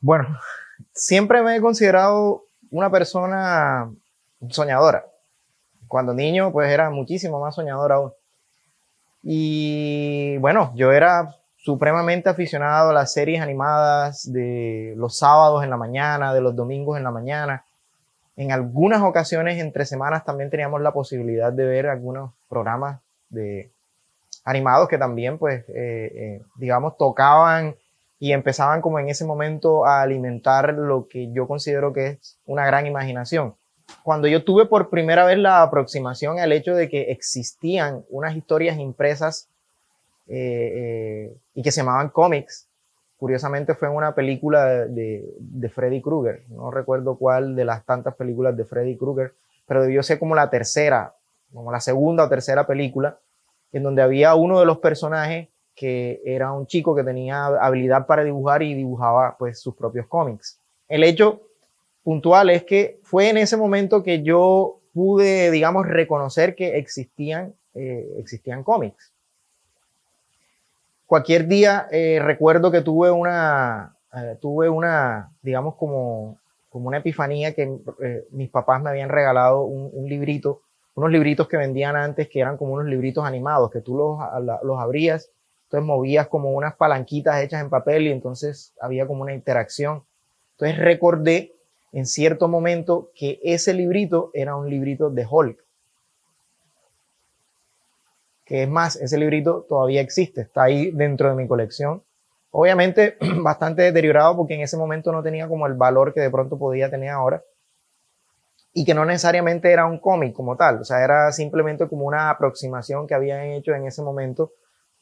Bueno, siempre me he considerado una persona soñadora. Cuando niño, pues era muchísimo más soñador aún. Y bueno, yo era supremamente aficionado a las series animadas de los sábados en la mañana, de los domingos en la mañana. En algunas ocasiones, entre semanas, también teníamos la posibilidad de ver algunos programas de animados que también, pues, digamos, tocaban y empezaban como en ese momento a alimentar lo que yo considero que es una gran imaginación. Cuando yo tuve por primera vez la aproximación al hecho de que existían unas historias impresas y que se llamaban cómics, curiosamente fue en una película de Freddy Krueger, no recuerdo cuál de las tantas películas de Freddy Krueger, pero debió ser como la tercera, como la segunda o tercera película, en donde había uno de los personajes que era un chico que tenía habilidad para dibujar y dibujaba pues sus propios cómics. El hecho puntual es que fue en ese momento que yo pude, digamos, reconocer que existían cómics. Cualquier día recuerdo que tuve una, digamos, como una epifanía que mis papás me habían regalado un librito, unos libritos que vendían antes que eran como unos libritos animados, que tú los abrías, entonces movías como unas palanquitas hechas en papel y entonces había como una interacción. Entonces recordé en cierto momento que ese librito era un librito de Hulk, que es más, ese librito todavía existe, está ahí dentro de mi colección. Obviamente bastante deteriorado porque en ese momento no tenía como el valor que de pronto podía tener ahora y que no necesariamente era un cómic como tal, o sea, era simplemente como una aproximación que habían hecho en ese momento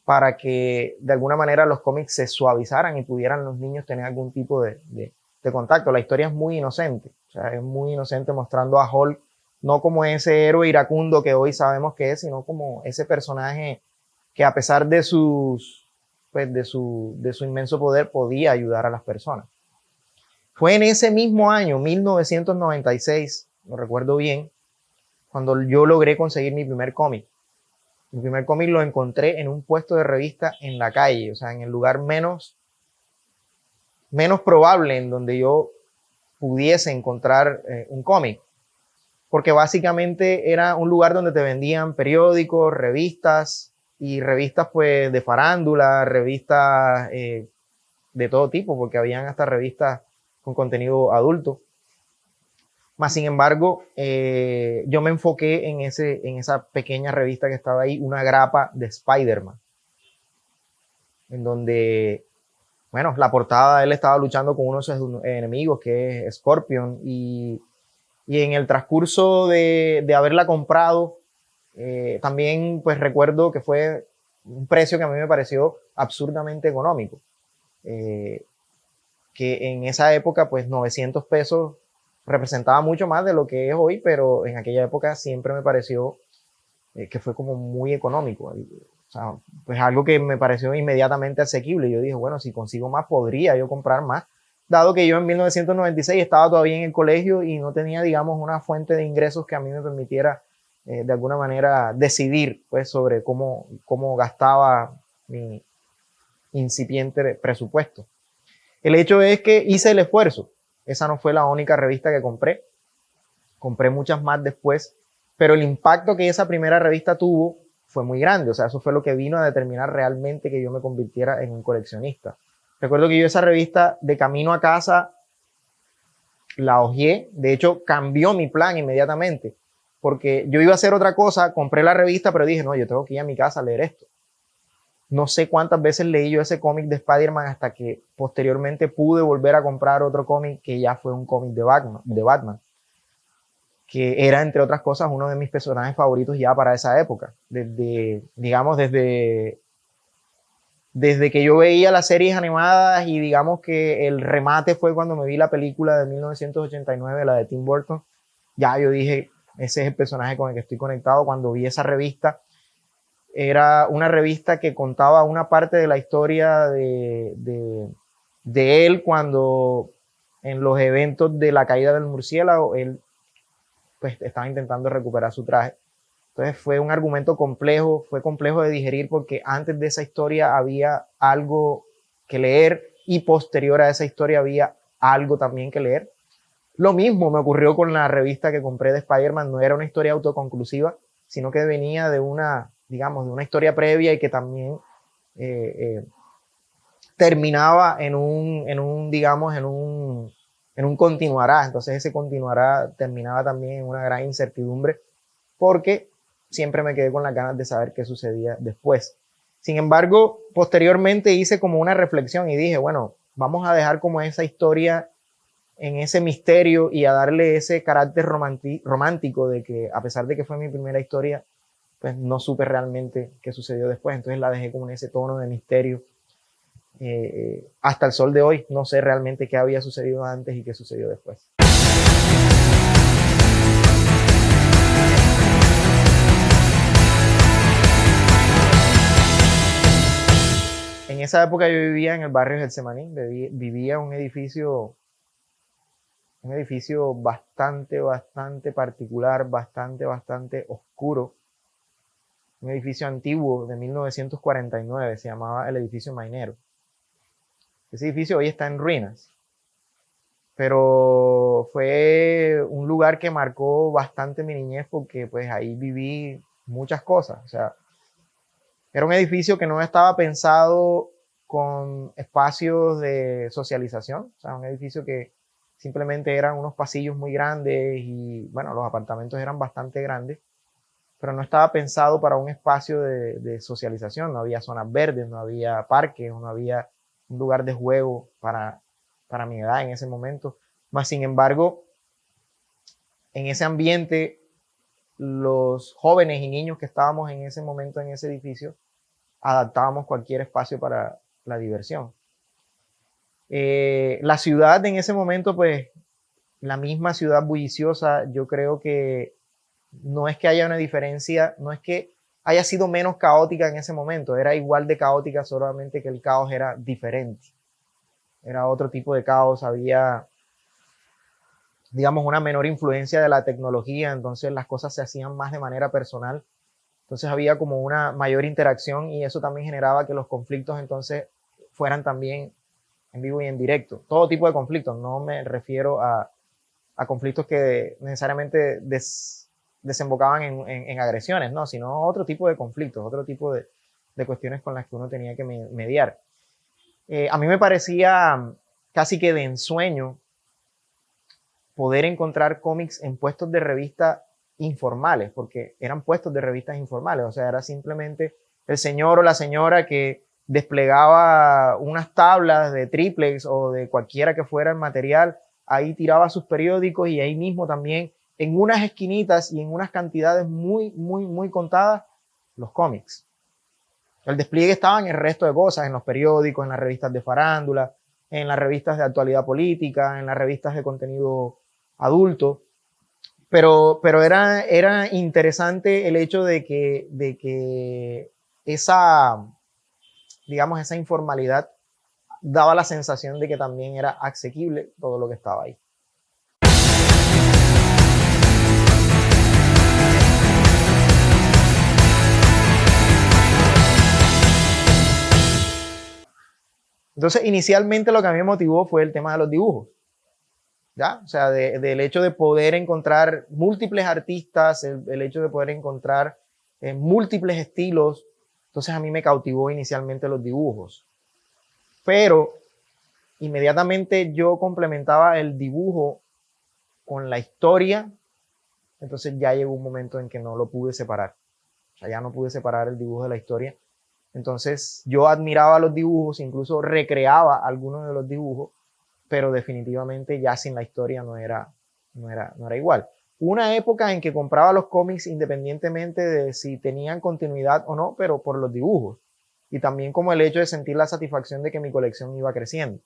para que de alguna manera los cómics se suavizaran y pudieran los niños tener algún tipo de contacto. La historia es muy inocente, o sea, es muy inocente mostrando a Hulk no como ese héroe iracundo que hoy sabemos que es, sino como ese personaje que a pesar de pues de su inmenso poder podía ayudar a las personas. Fue en ese mismo año, 1996, lo recuerdo bien, cuando yo logré conseguir mi primer cómic. Mi primer cómic lo encontré en un puesto de revista en la calle, o sea, en el lugar menos probable en donde yo pudiese encontrar un cómic. Porque básicamente era un lugar donde te vendían periódicos, revistas y revistas pues de farándula, revistas de todo tipo, porque habían hasta revistas con contenido adulto. Más sin embargo, yo me enfoqué en esa pequeña revista que estaba ahí, una grapa de Spider-Man, en donde, bueno, la portada, él estaba luchando con uno de sus enemigos, que es Scorpion, y en el transcurso de haberla comprado, también pues recuerdo que fue un precio que a mí me pareció absurdamente económico, que en esa época pues 900 pesos representaba mucho más de lo que es hoy, pero en aquella época siempre me pareció que fue como muy económico. O sea, pues algo que me pareció inmediatamente asequible. Yo dije, bueno, si consigo más, podría yo comprar más, dado que yo en 1996 estaba todavía en el colegio y no tenía, digamos, una fuente de ingresos que a mí me permitiera de alguna manera decidir pues sobre cómo gastaba mi incipiente presupuesto. El hecho es que hice el esfuerzo. Esa no fue la única revista que compré. Compré muchas más después, pero el impacto que esa primera revista tuvo fue muy grande. O sea, eso fue lo que vino a determinar realmente que yo me convirtiera en un coleccionista. Recuerdo que yo esa revista de camino a casa la hojeé. De hecho, cambió mi plan inmediatamente, porque yo iba a hacer otra cosa, compré la revista, pero dije, no, yo tengo que ir a mi casa a leer esto. No sé cuántas veces leí yo ese cómic de Spider-Man hasta que posteriormente pude volver a comprar otro cómic que ya fue un cómic de Batman, que era, entre otras cosas, uno de mis personajes favoritos ya para esa época. Digamos, desde que yo veía las series animadas y digamos que el remate fue cuando me vi la película de 1989, la de Tim Burton, ya yo dije, ese es el personaje con el que estoy conectado. Cuando vi esa revista, era una revista que contaba una parte de la historia de él cuando en los eventos de la caída del murciélago, él pues estaba intentando recuperar su traje. Entonces fue un argumento complejo, fue complejo de digerir porque antes de esa historia había algo que leer y posterior a esa historia había algo también que leer. Lo mismo me ocurrió con la revista que compré de Spider-Man, no era una historia autoconclusiva, sino que venía de una, digamos, de una historia previa y que también terminaba digamos, en un continuará. Entonces ese continuará terminaba también en una gran incertidumbre porque siempre me quedé con las ganas de saber qué sucedía después. Sin embargo, posteriormente hice como una reflexión y dije, bueno, vamos a dejar como esa historia en ese misterio y a darle ese carácter romántico de que a pesar de que fue mi primera historia, pues no supe realmente qué sucedió después. Entonces la dejé como en ese tono de misterio. Hasta el sol de hoy no sé realmente qué había sucedido antes y qué sucedió después. En esa época yo vivía en el barrio Getsemaní, vivía en un edificio bastante particular, bastante oscuro, un edificio antiguo de 1949, se llamaba el edificio Mainero. Ese edificio hoy está en ruinas, pero fue un lugar que marcó bastante mi niñez porque pues ahí viví muchas cosas. O sea, era un edificio que no estaba pensado con espacios de socialización, o sea, un edificio que simplemente eran unos pasillos muy grandes y bueno, los apartamentos eran bastante grandes, pero no estaba pensado para un espacio de socialización, no había zonas verdes, no había parques, no había un lugar de juego para mi edad en ese momento. Más sin embargo, en ese ambiente, los jóvenes y niños que estábamos en ese momento en ese edificio, adaptábamos cualquier espacio para la diversión. La ciudad en ese momento, pues, la misma ciudad bulliciosa, yo creo que no es que haya una diferencia, no es que haya sido menos caótica en ese momento, era igual de caótica, solamente que el caos era diferente. Era otro tipo de caos, había, digamos, una menor influencia de la tecnología, entonces las cosas se hacían más de manera personal. Entonces había como una mayor interacción y eso también generaba que los conflictos entonces fueran también en vivo y en directo. Todo tipo de conflictos, no me refiero a conflictos que necesariamente desembocaban en agresiones, no, sino otro tipo de conflictos, otro tipo de cuestiones con las que uno tenía que mediar. A mí me parecía casi que de ensueño poder encontrar cómics en puestos de revista informales, porque eran puestos de revistas informales, o sea, era simplemente el señor o la señora que desplegaba unas tablas de triplex o de cualquiera que fuera el material, ahí tiraba sus periódicos y ahí mismo también en unas esquinitas y en unas cantidades muy contadas los cómics. El despliegue estaba en el resto de cosas, en los periódicos, en las revistas de farándula, en las revistas de actualidad política, en las revistas de contenido adulto, pero era interesante el hecho de que esa, digamos, esa informalidad daba la sensación de que también era asequible todo lo que estaba ahí. Entonces, inicialmente lo que a mí me motivó fue el tema de los dibujos. ¿Ya? O sea, del hecho de poder encontrar múltiples artistas, el hecho de poder encontrar múltiples estilos. Entonces a mí me cautivó inicialmente los dibujos. Pero inmediatamente yo complementaba el dibujo con la historia, entonces ya llegó un momento en que no lo pude separar. O sea, ya no pude separar el dibujo de la historia. Entonces yo admiraba los dibujos, incluso recreaba algunos de los dibujos, pero definitivamente ya sin la historia no era igual. Una época en que compraba los cómics independientemente de si tenían continuidad o no, pero por los dibujos. Y también como el hecho de sentir la satisfacción de que mi colección iba creciendo.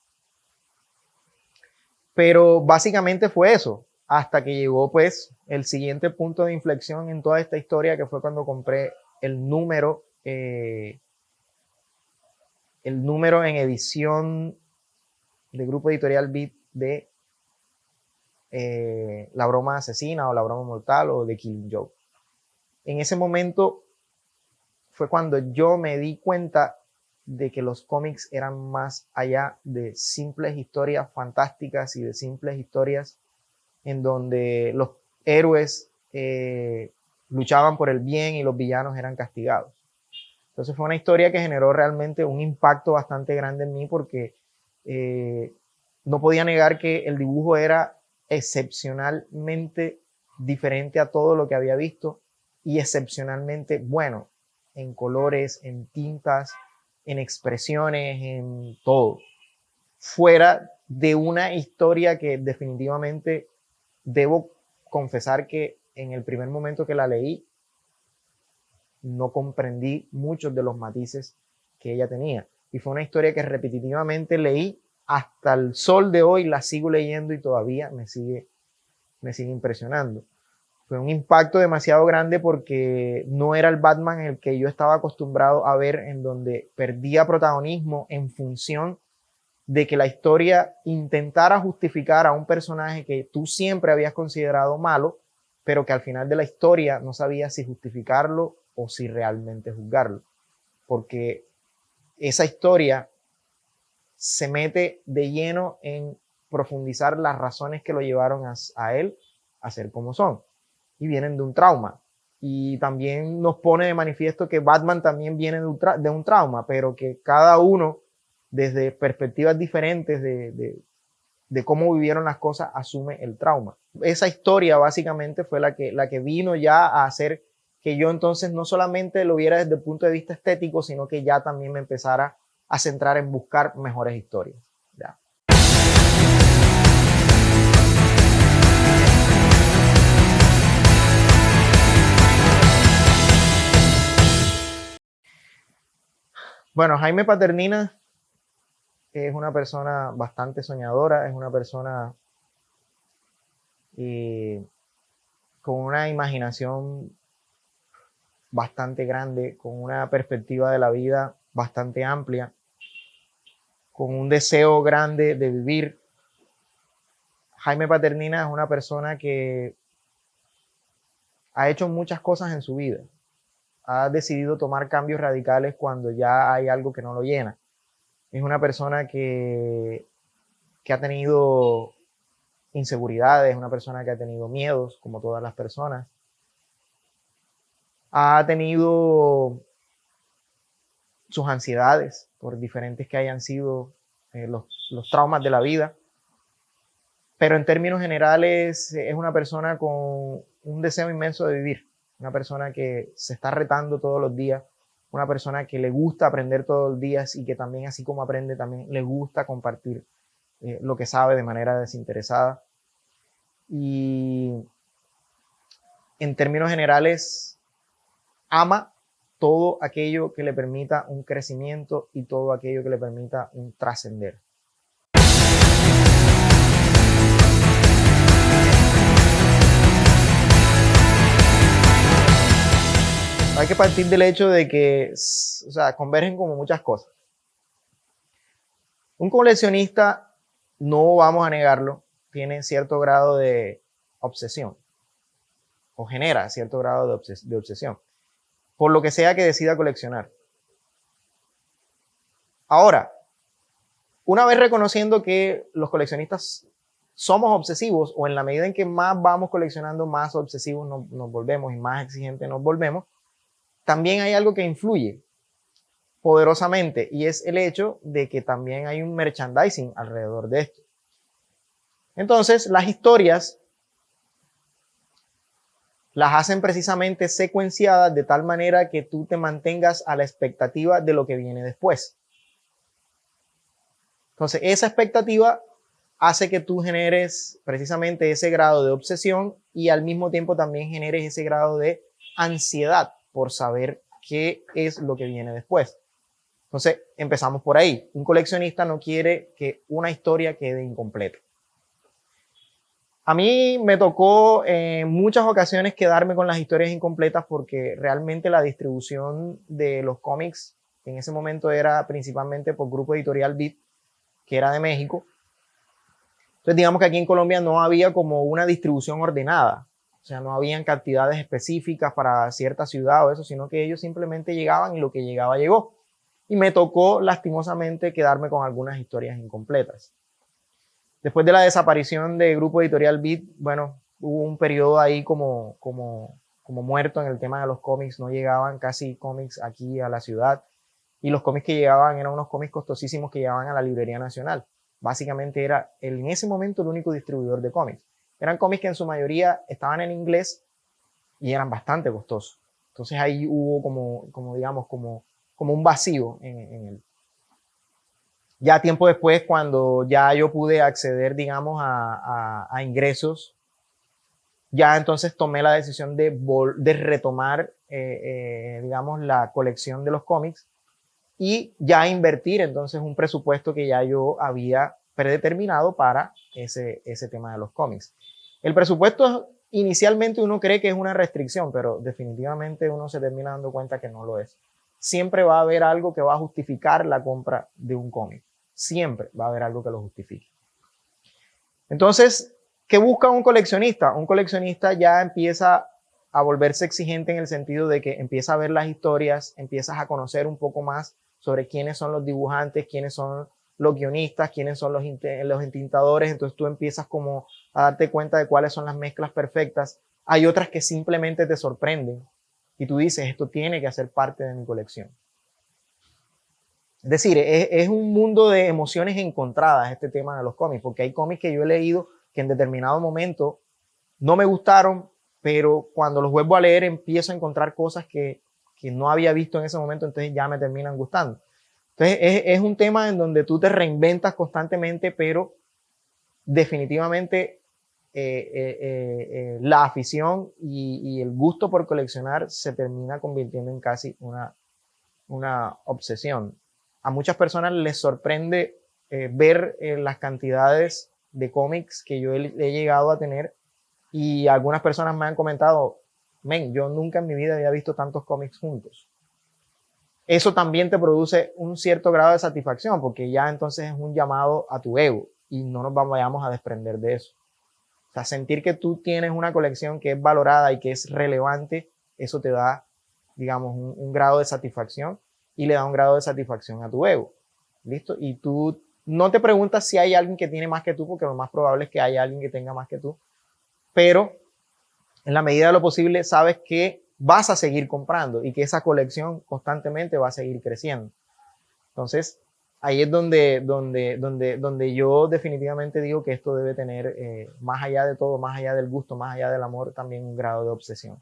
Pero básicamente fue eso, hasta que llegó pues el siguiente punto de inflexión en toda esta historia, que fue cuando compré el número en edición de Grupo Editorial Beat de La Broma Asesina o La Broma Mortal o The Killing Joke. En ese momento fue cuando yo me di cuenta de que los cómics eran más allá de simples historias fantásticas y de simples historias en donde los héroes luchaban por el bien y los villanos eran castigados. Entonces fue una historia que generó realmente un impacto bastante grande en mí porque no podía negar que el dibujo era excepcionalmente diferente a todo lo que había visto y excepcionalmente bueno en colores, en tintas, en expresiones, en todo. Fuera de una historia que definitivamente debo confesar que en el primer momento que la leí no comprendí muchos de los matices que ella tenía. Y fue una historia que repetitivamente leí hasta el sol de hoy, la sigo leyendo y todavía me sigue impresionando. Fue un impacto demasiado grande porque no era el Batman en el que yo estaba acostumbrado a ver, en donde perdía protagonismo en función de que la historia intentara justificar a un personaje que tú siempre habías considerado malo, pero que al final de la historia no sabías si justificarlo o si realmente juzgarlo. Porque esa historia se mete de lleno en profundizar las razones que lo llevaron a él a ser como son. Y vienen de un trauma. Y también nos pone de manifiesto que Batman también viene de un trauma, pero que cada uno, desde perspectivas diferentes de cómo vivieron las cosas, asume el trauma. Esa historia básicamente fue la que vino ya a hacer que yo entonces no solamente lo viera desde el punto de vista estético, sino que ya también me empezara a centrar en buscar mejores historias. Ya. Bueno, Jaime Paternina es una persona bastante soñadora, es una persona con una imaginación bastante grande, con una perspectiva de la vida bastante amplia, con un deseo grande de vivir. Jaime Paternina es una persona que ha hecho muchas cosas en su vida. Ha decidido tomar cambios radicales cuando ya hay algo que no lo llena. Es una persona que ha tenido inseguridades, una persona que ha tenido miedos, como todas las personas. Ha tenido sus ansiedades, por diferentes que hayan sido los traumas de la vida. Pero en términos generales es una persona con un deseo inmenso de vivir, una persona que se está retando todos los días, una persona que le gusta aprender todos los días y que también, así como aprende, también le gusta compartir lo que sabe de manera desinteresada. Y en términos generales ama todo aquello que le permita un crecimiento y todo aquello que le permita un trascender. Hay que partir del hecho de que, o sea, convergen como muchas cosas. Un coleccionista, no vamos a negarlo, tiene cierto grado de obsesión o genera cierto grado de obsesión por lo que sea que decida coleccionar. Ahora, una vez reconociendo que los coleccionistas somos obsesivos, o en la medida en que más vamos coleccionando, más obsesivos nos volvemos y más exigentes nos volvemos, también hay algo que influye poderosamente y es el hecho de que también hay un merchandising alrededor de esto. Entonces, las historias las hacen precisamente secuenciadas de tal manera que tú te mantengas a la expectativa de lo que viene después. Entonces, esa expectativa hace que tú generes precisamente ese grado de obsesión y al mismo tiempo también generes ese grado de ansiedad por saber qué es lo que viene después. Entonces, empezamos por ahí. Un coleccionista no quiere que una historia quede incompleta. A mí me tocó en muchas ocasiones quedarme con las historias incompletas porque realmente la distribución de los cómics en ese momento era principalmente por Grupo Editorial Vid, que era de México. Entonces digamos que aquí en Colombia no había como una distribución ordenada, o sea, no habían cantidades específicas para cierta ciudad o eso, sino que ellos simplemente llegaban y lo que llegaba llegó. y me tocó lastimosamente quedarme con algunas historias incompletas. Después de la desaparición del grupo editorial Beat, bueno, hubo un periodo ahí como muerto en el tema de los cómics. No llegaban casi cómics aquí a la ciudad, y los cómics que llegaban eran unos cómics costosísimos que llegaban a la Librería Nacional. Básicamente era en ese momento el único distribuidor de cómics. Eran cómics que en su mayoría estaban en inglés y eran bastante costosos. Entonces ahí hubo como un vacío en él. Ya tiempo después, cuando ya yo pude acceder, digamos, a ingresos, ya entonces tomé la decisión de retomar, digamos, la colección de los cómics y ya invertir entonces un presupuesto que ya yo había predeterminado para ese tema de los cómics. El presupuesto inicialmente uno cree que es una restricción, pero definitivamente uno se termina dando cuenta que no lo es. Siempre va a haber algo que va a justificar la compra de un cómic. Siempre va a haber algo que lo justifique. Entonces, ¿qué busca un coleccionista? Un coleccionista ya empieza a volverse exigente en el sentido de que empieza a ver las historias, empiezas a conocer un poco más sobre quiénes son los dibujantes, quiénes son los guionistas, quiénes son los entintadores. Entonces tú empiezas como a darte cuenta de cuáles son las mezclas perfectas. Hay otras que simplemente te sorprenden y tú dices, esto tiene que hacer parte de mi colección. Es decir, es un mundo de emociones encontradas este tema de los cómics, porque hay cómics que yo he leído que en determinado momento no me gustaron, pero cuando los vuelvo a leer empiezo a encontrar cosas que no había visto en ese momento, entonces ya me terminan gustando. Entonces es un tema en donde tú te reinventas constantemente, pero definitivamente la afición y el gusto por coleccionar se termina convirtiendo en casi una obsesión. A muchas personas les sorprende ver las cantidades de cómics que yo he llegado a tener, y algunas personas me han comentado, men, yo nunca en mi vida había visto tantos cómics juntos. Eso también te produce un cierto grado de satisfacción, porque ya entonces es un llamado a tu ego y no nos vayamos a desprender de eso. O sea, sentir que tú tienes una colección que es valorada y que es relevante, eso te da, digamos, un grado de satisfacción y le da un grado de satisfacción a tu ego. ¿Listo? Y tú no te preguntas si hay alguien que tiene más que tú, porque lo más probable es que haya alguien que tenga más que tú, pero en la medida de lo posible sabes que vas a seguir comprando y que esa colección constantemente va a seguir creciendo. Entonces, ahí es donde yo definitivamente digo que esto debe tener, más allá de todo, más allá del gusto, más allá del amor, también un grado de obsesión.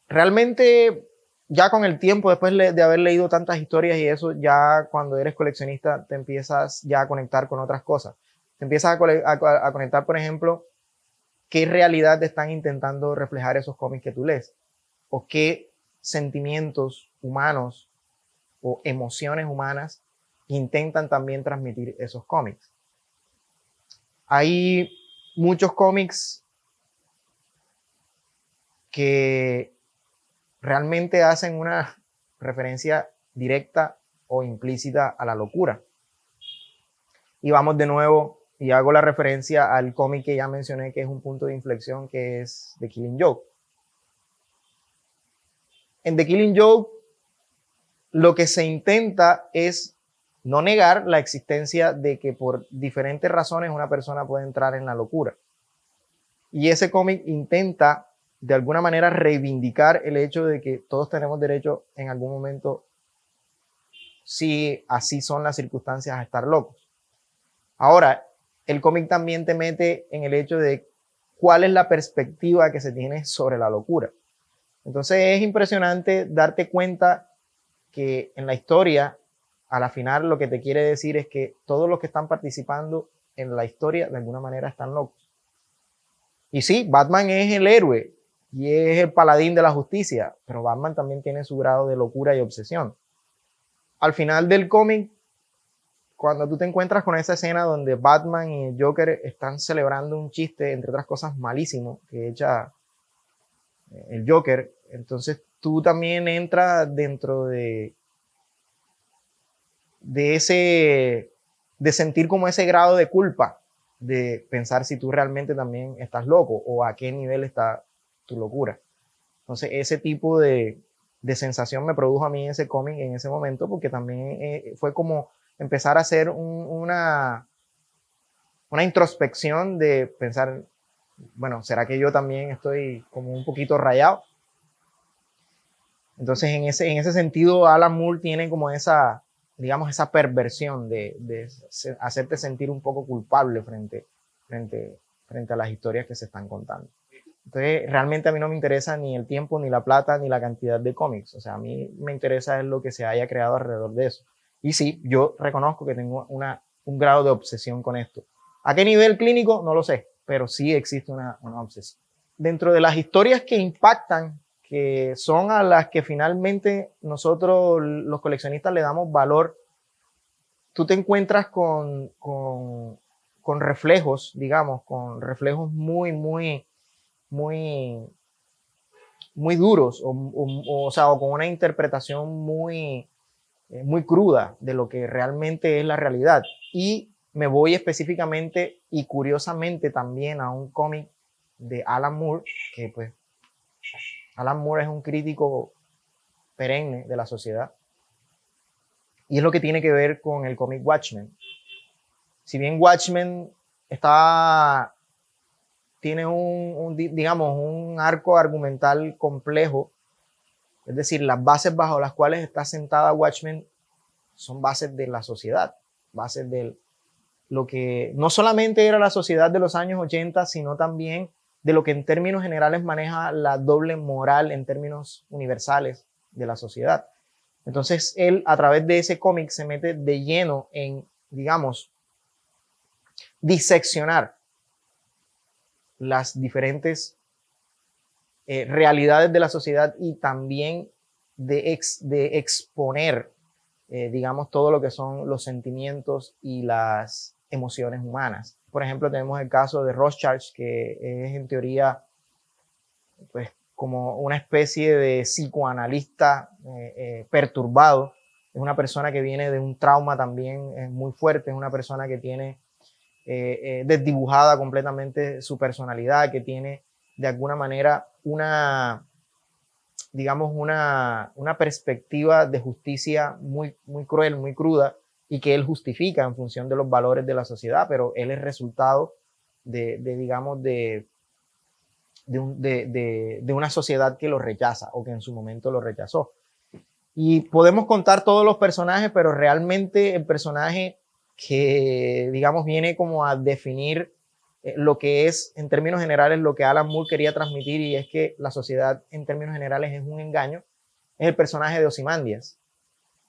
Realmente, ya con el tiempo, después de haber leído tantas historias y eso, ya cuando eres coleccionista te empiezas ya a conectar con otras cosas. Te empiezas a conectar, por ejemplo, qué realidad te están intentando reflejar esos cómics que tú lees, o qué sentimientos humanos o emociones humanas intentan también transmitir esos cómics. Hay muchos cómics que realmente hacen una referencia directa o implícita a la locura. Y vamos de nuevo, y hago la referencia al cómic que ya mencioné, que es un punto de inflexión, que es The Killing Joke. En The Killing Joke, lo que se intenta es no negar la existencia de que por diferentes razones una persona puede entrar en la locura. Y ese cómic intenta de alguna manera reivindicar el hecho de que todos tenemos derecho en algún momento, si así son las circunstancias, a estar locos. Ahora, el cómic también te mete en el hecho de cuál es la perspectiva que se tiene sobre la locura. Entonces es impresionante darte cuenta que en la historia, a la final, lo que te quiere decir es que todos los que están participando en la historia de alguna manera están locos. Y sí, Batman es el héroe y es el paladín de la justicia, pero Batman también tiene su grado de locura y obsesión. Al final del cómic, cuando tú te encuentras con esa escena donde Batman y el Joker están celebrando un chiste, entre otras cosas malísimo, que echa el Joker, entonces tú también entras dentro de sentir como ese grado de culpa, de pensar si tú realmente también estás loco o a qué nivel está tu locura. Entonces, ese tipo de sensación me produjo a mí ese cómic en ese momento, porque también fue como empezar a hacer una introspección de pensar, bueno, ¿será que yo también estoy como un poquito rayado? Entonces, en ese sentido, Alan Moore tiene como esa, digamos, esa perversión de hacerte sentir un poco culpable frente a las historias que se están contando. Entonces, realmente a mí no me interesa ni el tiempo, ni la plata, ni la cantidad de cómics. O sea, a mí me interesa es lo que se haya creado alrededor de eso. Y sí, yo reconozco que tengo un grado de obsesión con esto. ¿A qué nivel clínico? No lo sé, pero sí existe una obsesión. Dentro de las historias que impactan, que son a las que finalmente nosotros los coleccionistas le damos valor, tú te encuentras con reflejos, digamos, con reflejos muy duros o sea, o con una interpretación muy cruda de lo que realmente es la realidad. Y me voy específicamente y curiosamente también a un cómic de Alan Moore, que pues Alan Moore es un crítico perenne de la sociedad, y es lo que tiene que ver con el cómic Watchmen. Si bien Watchmen tiene digamos, un arco argumental complejo, es decir, las bases bajo las cuales está sentada Watchmen son bases de la sociedad, bases de lo que no solamente era la sociedad de los años 80, sino también de lo que en términos generales maneja la doble moral en términos universales de la sociedad. Entonces él a través de ese cómic se mete de lleno en, digamos, diseccionar las diferentes realidades de la sociedad y también de exponer, digamos, todo lo que son los sentimientos y las emociones humanas. Por ejemplo, tenemos el caso de Rothschild, que es en teoría pues como una especie de psicoanalista perturbado. Es una persona que viene de un trauma también muy fuerte, es una persona que tiene desdibujada completamente su personalidad, que tiene de alguna manera digamos, una perspectiva de justicia muy cruel, muy cruda, y que él justifica en función de los valores de la sociedad, pero él es resultado digamos, de una sociedad que lo rechaza o que en su momento lo rechazó. Y podemos contar todos los personajes, pero realmente el personaje que, digamos, viene como a definir lo que es, en términos generales, lo que Alan Moore quería transmitir, y es que la sociedad, en términos generales, es un engaño, es el personaje de Ozymandias.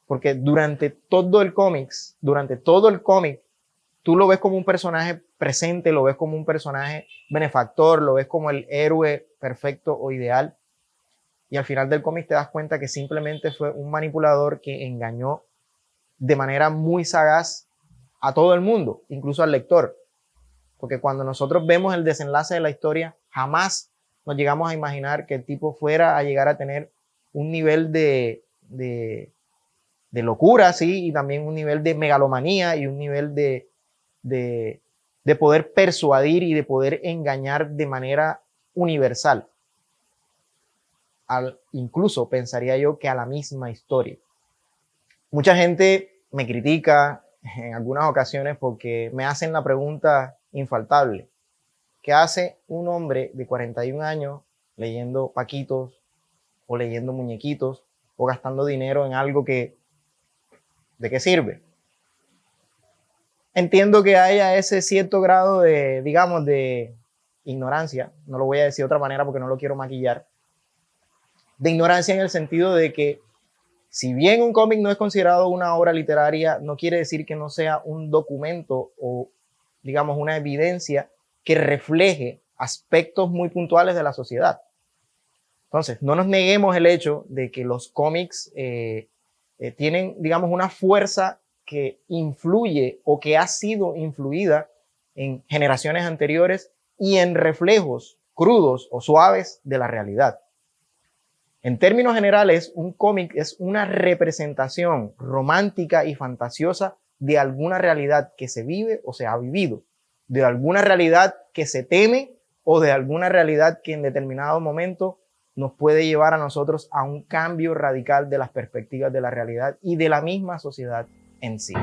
Porque durante todo el cómic, tú lo ves como un personaje presente, lo ves como un personaje benefactor, lo ves como el héroe perfecto o ideal. Y al final del cómic te das cuenta que simplemente fue un manipulador que engañó de manera muy sagaz a todo el mundo, incluso al lector. Porque cuando nosotros vemos el desenlace de la historia, jamás nos llegamos a imaginar que el tipo fuera a llegar a tener un nivel de locura, sí, y también un nivel de megalomanía y un nivel de poder persuadir y de poder engañar de manera universal. Incluso pensaría yo que a la misma historia. Mucha gente me critica en algunas ocasiones porque me hacen la pregunta infaltable: ¿qué hace un hombre de 41 años leyendo paquitos o leyendo muñequitos o gastando dinero en algo que, ¿de qué sirve? Entiendo que haya ese cierto grado de, digamos, de ignorancia, no lo voy a decir de otra manera porque no lo quiero maquillar, de ignorancia en el sentido de que si bien un cómic no es considerado una obra literaria, no quiere decir que no sea un documento o, digamos, una evidencia que refleje aspectos muy puntuales de la sociedad. Entonces, no nos neguemos el hecho de que los cómics tienen, digamos, una fuerza que influye o que ha sido influida en generaciones anteriores y en reflejos crudos o suaves de la realidad. En términos generales, un cómic es una representación romántica y fantasiosa de alguna realidad que se vive o se ha vivido. de alguna realidad que se teme o de alguna realidad que en determinado momento nos puede llevar a nosotros a un cambio radical de las perspectivas de la realidad y de la misma sociedad en sí.